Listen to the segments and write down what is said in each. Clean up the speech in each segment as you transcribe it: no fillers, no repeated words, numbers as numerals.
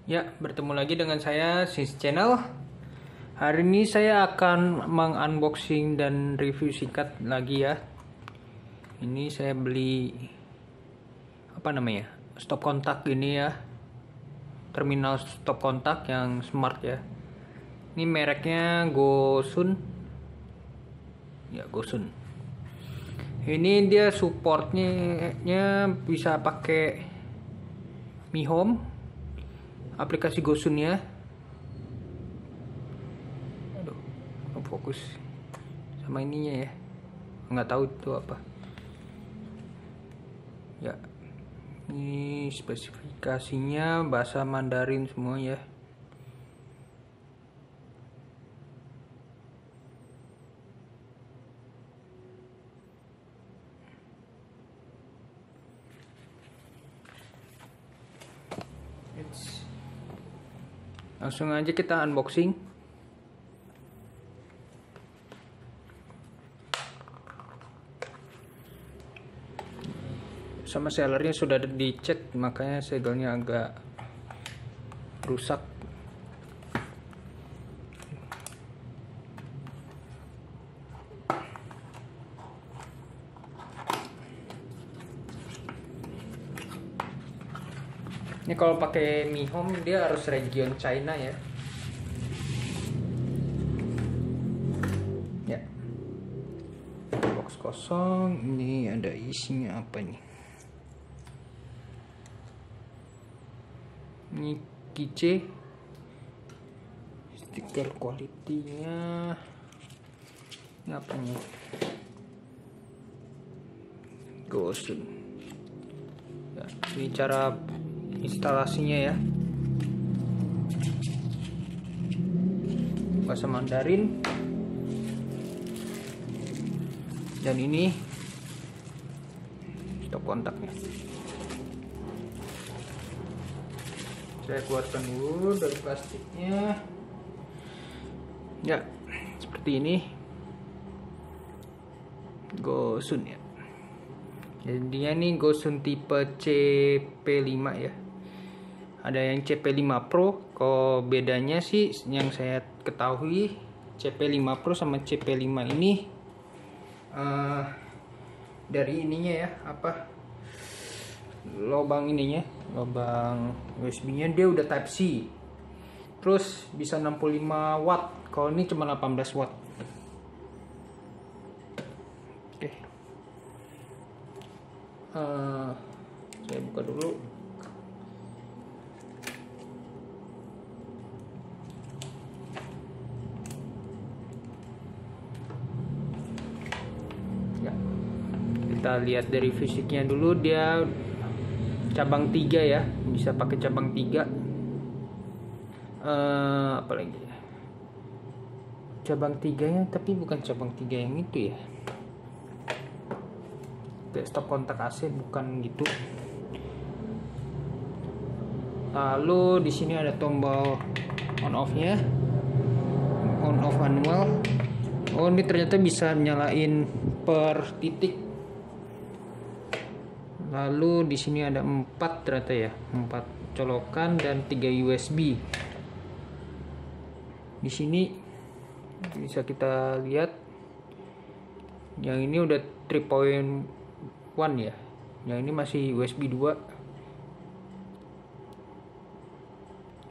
Ya, bertemu lagi dengan saya, Sis Channel. Hari ini saya akan mengunboxing dan review singkat lagi ya. Ini saya beli stop kontak ini ya. Terminal stop kontak yang smart ya. Ini mereknya Gosun. Ya, Gosun. Ini dia supportnya bisa pakai Mi Home, aplikasi Gosun ya. Aduh, fokus sama ininya ya, nggak tahu itu apa ya. Ini spesifikasinya bahasa Mandarin semua ya. Langsung aja kita unboxing. Sama sellernya sudah dicek, makanya segelnya agak rusak. Ini kalau pakai Mi Home dia harus region China ya. Ya. Box kosong. Ini ada isinya apa nih? Ini keychain. Stiker quality-nya. Ini apa nih? Gosun. Ya, ini cara instalasinya ya, bahasa Mandarin. Dan ini stop kontaknya. Saya keluarkan dulu dari plastiknya ya, seperti ini. Gosun ya, jadi dia nih Gosun tipe CP5 ya. Ada yang CP5 Pro. Kalau bedanya sih yang saya ketahui, CP5 Pro sama CP5 ini dari ininya ya, lubang ininya, lubang USB-nya dia udah Type C. Terus bisa 65 watt. Kalau ini cuma 18 watt. Oke. Saya buka dulu. Kita lihat dari fisiknya dulu, dia cabang 3 ya, bisa pakai cabang 3. Apalagi cabang 3 nya, tapi bukan cabang 3 yang itu ya, kayak stop kontak AC, bukan gitu. Lalu di sini ada tombol on off nya, on off manual. Oh, ini ternyata bisa nyalain per titik. Lalu di sini ada 4 ternyata ya, 4 colokan dan 3 USB. Di sini bisa kita lihat yang ini udah 3.1 ya. Yang ini masih USB 2.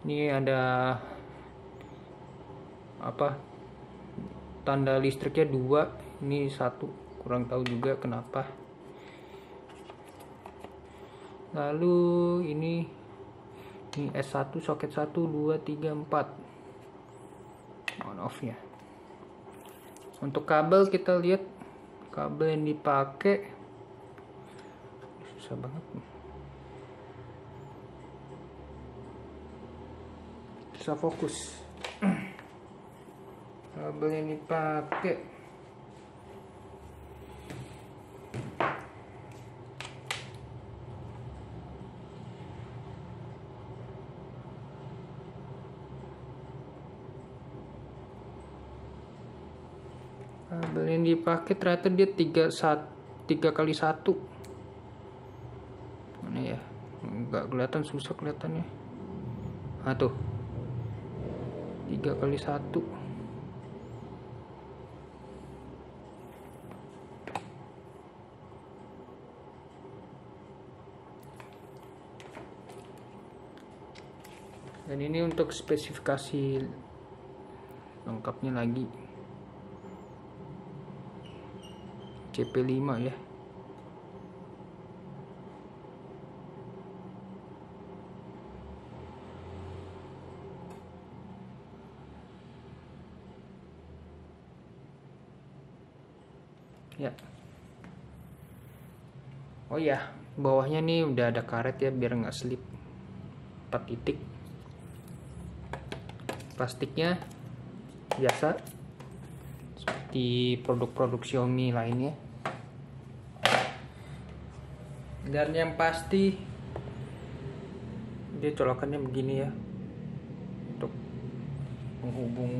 Ini ada tanda listriknya 2, ini 1, kurang tahu juga kenapa. Lalu ini S1, soket 1, 2, 3, 4 on off nya. Untuk kabel, kita lihat kabel yang dipakai susah banget, susah fokus. Kabel yang dipakai ternyata dia 3x1. Mana ya, nggak kelihatan, susah kelihatannya. Nah tuh 3x1. Dan ini untuk spesifikasi lengkapnya lagi, CP5 ya. Ya. Oh ya, bawahnya nih udah ada karet ya biar nggak slip. 4 titik. Plastiknya biasa seperti produk-produk Xiaomi lainnya. Dan yang pasti dia colokannya begini ya, untuk menghubung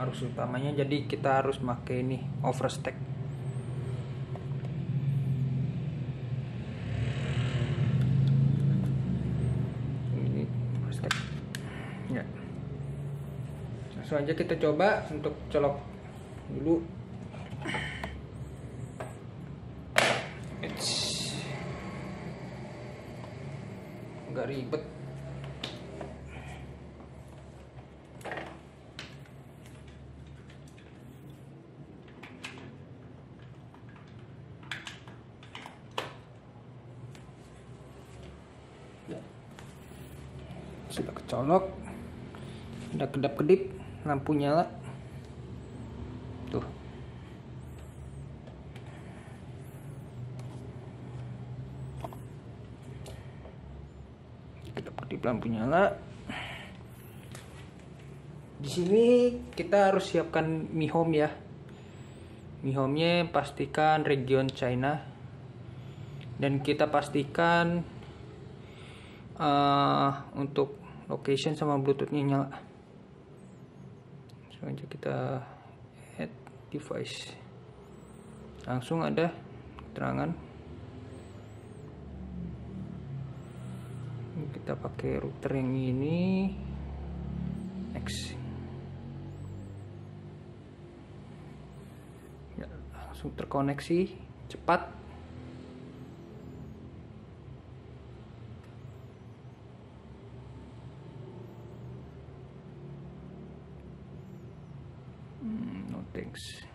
arus utamanya. Jadi kita harus pakai ini overstack. Ini overstack. Ya. Langsung aja kita coba untuk colok dulu. Agak ribet. Sudah kecolok, udah kedap-kedip, lampu nyala tuh. Kedap-kedip, lampu nyala. Di sini kita harus siapkan Mi Home ya. Mi Home-nya pastikan region China, dan kita pastikan untuk location sama Bluetooth-nya nyala. Langsung kita add device, langsung ada keterangan. Kita pakai router yang ini, next ya, langsung terkoneksi cepat. No thanks.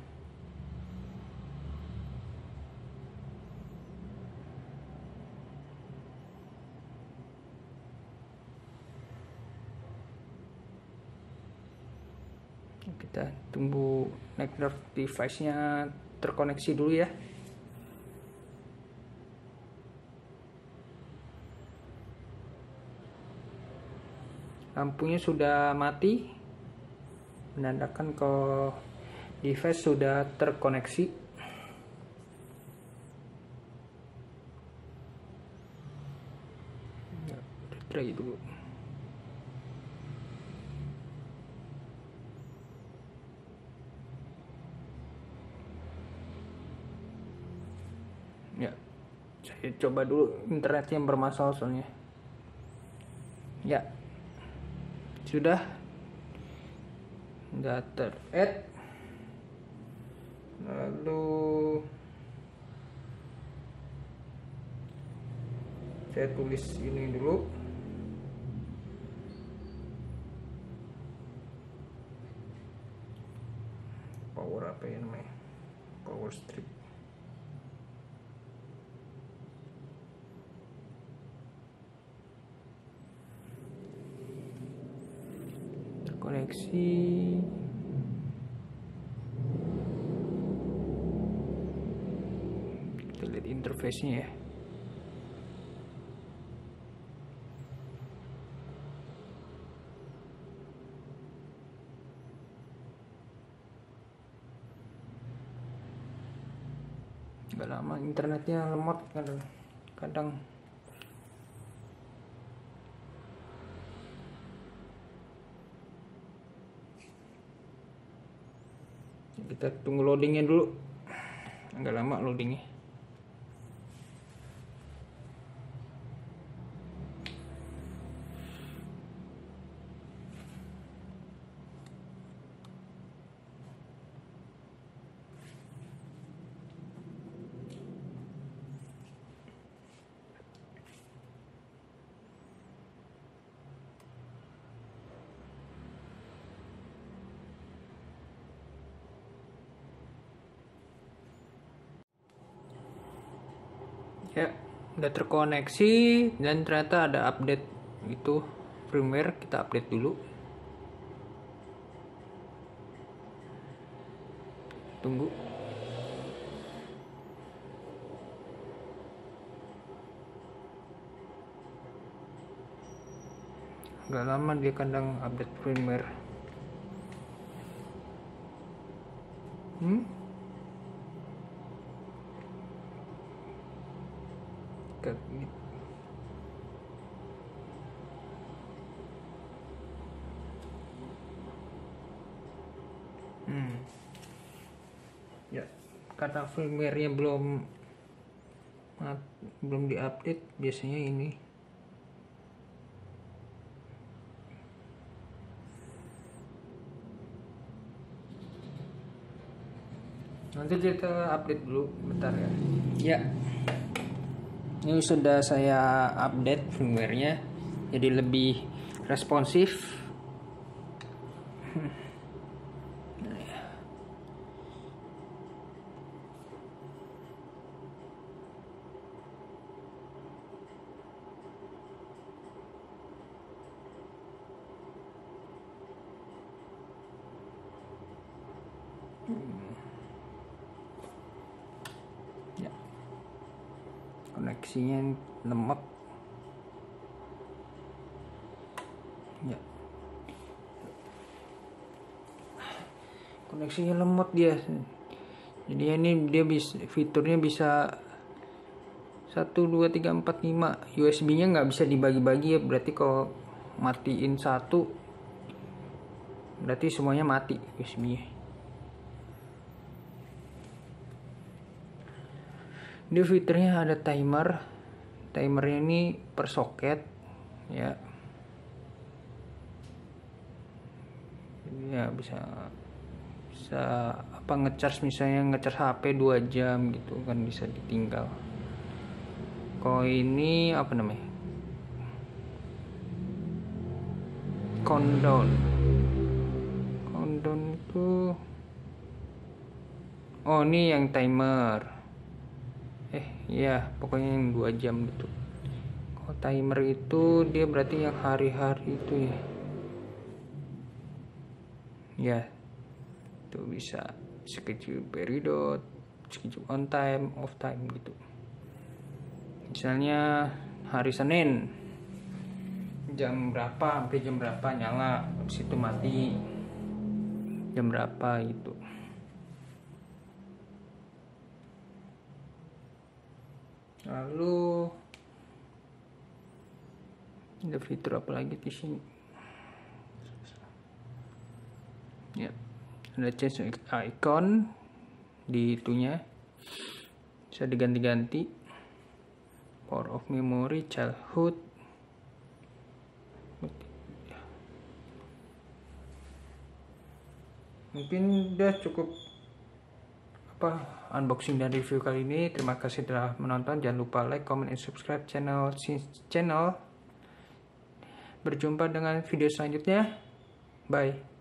Kita tunggu network device-nya terkoneksi dulu ya. Lampunya sudah mati, menandakan kalau device sudah terkoneksi. Ya, try dulu. Ya, saya coba dulu, internetnya bermasalah soalnya. Ya, sudah ter-add. Lalu saya tulis ini dulu, power apa ya namanya, power strip. Terkoneksi. Kita lihat interface-nya ya. Gak lama internetnya lemot kadang. Kita tunggu loadingnya dulu, agak lama loadingnya. Ya, udah terkoneksi dan ternyata ada update itu firmware. Kita update dulu. Tunggu. Agak lama dia kadang update firmware. Ya, karena firmware-nya belum diupdate, biasanya ini. Nanti kita update dulu bentar ya. Ya, ini sudah saya update firmware-nya, jadi lebih responsif. Ya, koneksinya lemot. Ya, koneksinya lemot dia. Jadi ini dia fiturnya bisa 1 2 3 4 5. USB-nya nggak bisa dibagi-bagi ya, berarti kalau matiin satu berarti semuanya mati USB-nya. Dia fiturnya ada timer. Timernya ini per soket ya. Ya bisa apa ngecharge, misalnya ngecharge HP 2 jam gitu kan bisa ditinggal. Kalau ini apa namanya? Countdown itu, oh ini yang timer. Ya pokoknya yang 2 jam gitu. Kalau timer itu dia berarti yang hari-hari itu ya. Ya, itu bisa schedule period, schedule on time, off time gitu. Misalnya hari Senin jam berapa sampai jam berapa nyala, habis itu mati jam berapa gitu. Lalu ada fitur apa lagi di sini? Ya, ada change icon di itunya, bisa diganti-ganti. Power of memory, childhood. Mungkin udah cukup unboxing dan review kali ini. Terima kasih telah menonton. Jangan lupa like, comment, and subscribe channel. Berjumpa dengan video selanjutnya. Bye.